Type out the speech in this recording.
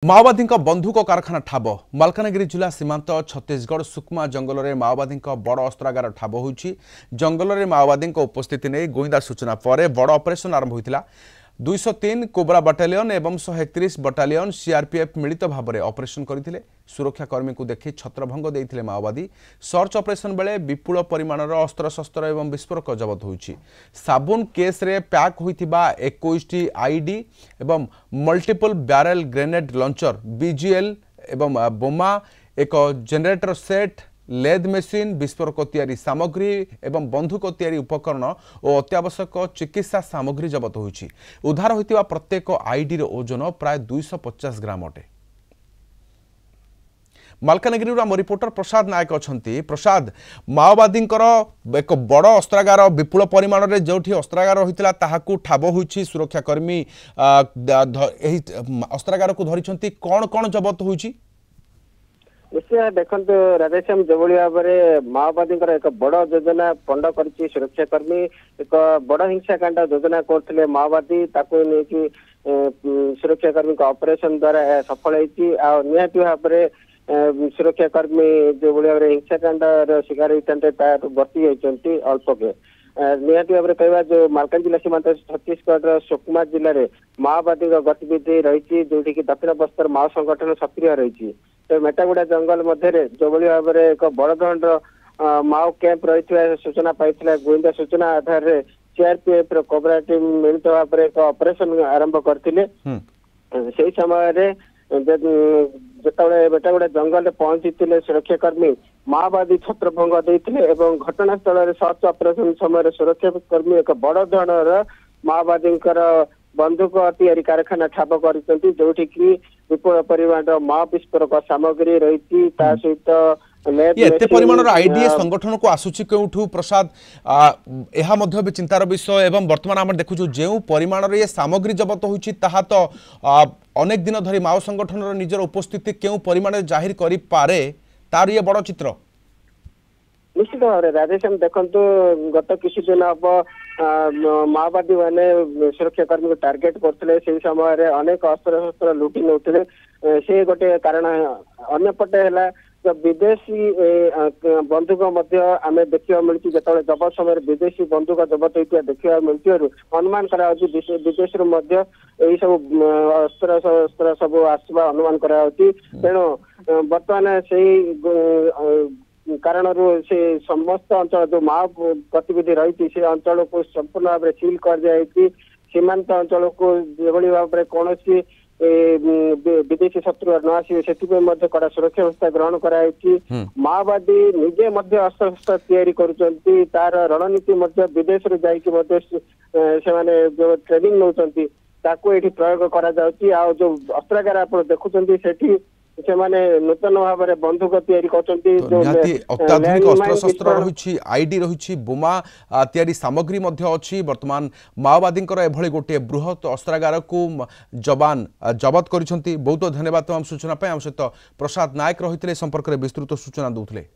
माओवादी बंधुक कारखाना ठाब मालकानगिरी जिला सीमांत छत्तीसगढ़ सुकमा जंगल में माओवादी बड़ अस्त्रागार ठाब होइछि। जंगल में माओवादी उपस्थिति नहीं गोइंदा सूचना पर बड़ ऑपरेशन आरंभ होइतिला। 203 कोबरा बटालियन एवं 131 बटालियन सीआरपीएफ मिलित भाव में ऑपरेशन करथिले। सुरक्षाकर्मी को देखि छत्रभंग देइथिले माओवादी। सर्च ऑपरेशन बेले विपुल परिमाणर अस्त्रशस्त्र एवं विस्फोरक जबत होइछि। साबुन केस रे पैक होइथिबा 21टी आईडी एवं multiple barrel grenade launcher BGL एवं बोमा एक जनरेटर सेट लेद मेसीन विस्फोरक तैयारी सामग्री एवं बंधुक तैयारी उपकरण और अत्यावश्यक चिकित्सा सामग्री जबत होइछि। उद्धार होइतिबा प्रत्येक आईडी ओजन प्राय 250 ग्राम अटे। मालकानगिरी आम रिपोर्टर प्रसाद नायक अच्छा। प्रसाद, माओवादी एक बड़ अस्त्रागार विपुल परिमाण में जो अस्त्रागार होता ताहाकू ठाब होइछि। सुरक्षाकर्मी अस्त्रागार को धरी कौन कौन जबत होइछि? निश्चय देखो राधेश्याम जो भाव में माओवादी एक बड़ योजना पंड कर सुरक्षाकर्मी एक बड़ हिंसाकांड योजना करते माओवादी सुरक्षाकर्मी ऑपरेशन द्वारा सफल होती निहाती भाव में सुरक्षाकर्मी जो भाव में हिंसाकांड शिकार होता बर्ती जाती अल्प के निहाती भाव में कहवा जो मालकानगिरी जिला सीमांत छत्तीसगढ़ सुकमा जिले में माओवादी गतिविधि रही जो दक्षिण बस्तर माओ संगठन सक्रिय रही। तो मेटागुड़ा जंगल मध्य जो भाव में एक बड़ धरण माओ कैंप रही सूचना पाई गोइंदा सूचना आधार में सीआरपीएफ कोबरा टीम मिलित भाव में एक ऑपरेशन आरंभ करते से समय जिते बेटागुड़ा जंगल में पहुंची सुरक्षाकर्मी माओवादी छत्रभंग देते घटनास्थल सर्च ऑपरेशन समय सुरक्षाकर्मी एक बड़ धरण माओवादी बंधुक तैयारी कारखाना ठाब कर जो विपुल परिमाण माओ विस्फोरक सामग्री रही सहित एते परिमाण आईडी संगठन को आसुची केउठू प्रसाद एहा मध्य भी चिंतार विषय एवं वर्तमान आम देखु जो परिमाण ये सामग्री जबत होइछि ताहा तो अनेक दिन धरी माओ संगठन निजर उपस्थिति केउ परिमाण जाहिर करि पारे तार ये बड़ चित्र। निश्चित भाव में राधेश्याम देखु गत किसी दिन हम माओवादी मैंने सुरक्षाकर्मी को टार्गेट करते से समय अनेक अस्त्र शस्त्र लुटि नौते से गोटे कारण अंपटे है जो विदेशी बंधुक आम देखा मिली जो जबत समय विदेशी बंधुक जबत होता देखा मिलती अनुमान करा विदेश यही सब अस्त्र शस्त्र सब आसवा अनुमान करा तेणु बर्तमान से कारण से समस्त अंचल जो माओ गतिविधि रही से अंचल को संपूर्ण भाव में सील कर दिखाई सीमांत अंचल को जो भाव में कौन विदेशी शत्रु न आसे से कड़ा सुरक्षा व्यवस्था ग्रहण कराई। माओवादी निजे अस्त्र शस्त्र तैयारी करुँच तार रणनीति विदेश से जो ट्रेनिंग नौकरी ये प्रयोग करा जो अस्त्रागार आप देखुं से नूतन भाव में बंधुक तैयारी अत्याधुनिक अस्त्रशस्त्र रही आईडी रही बोमा तैयारी सामग्री अच्छी। वर्तमान माओवादी एभली गोटे बृहत अस्त्रागार को जवान जबत कर बहुत धन्यवाद तमाम सूचना आम सहित प्रसाद नायक रही संपर्क में विस्तृत सूचना दूसरे।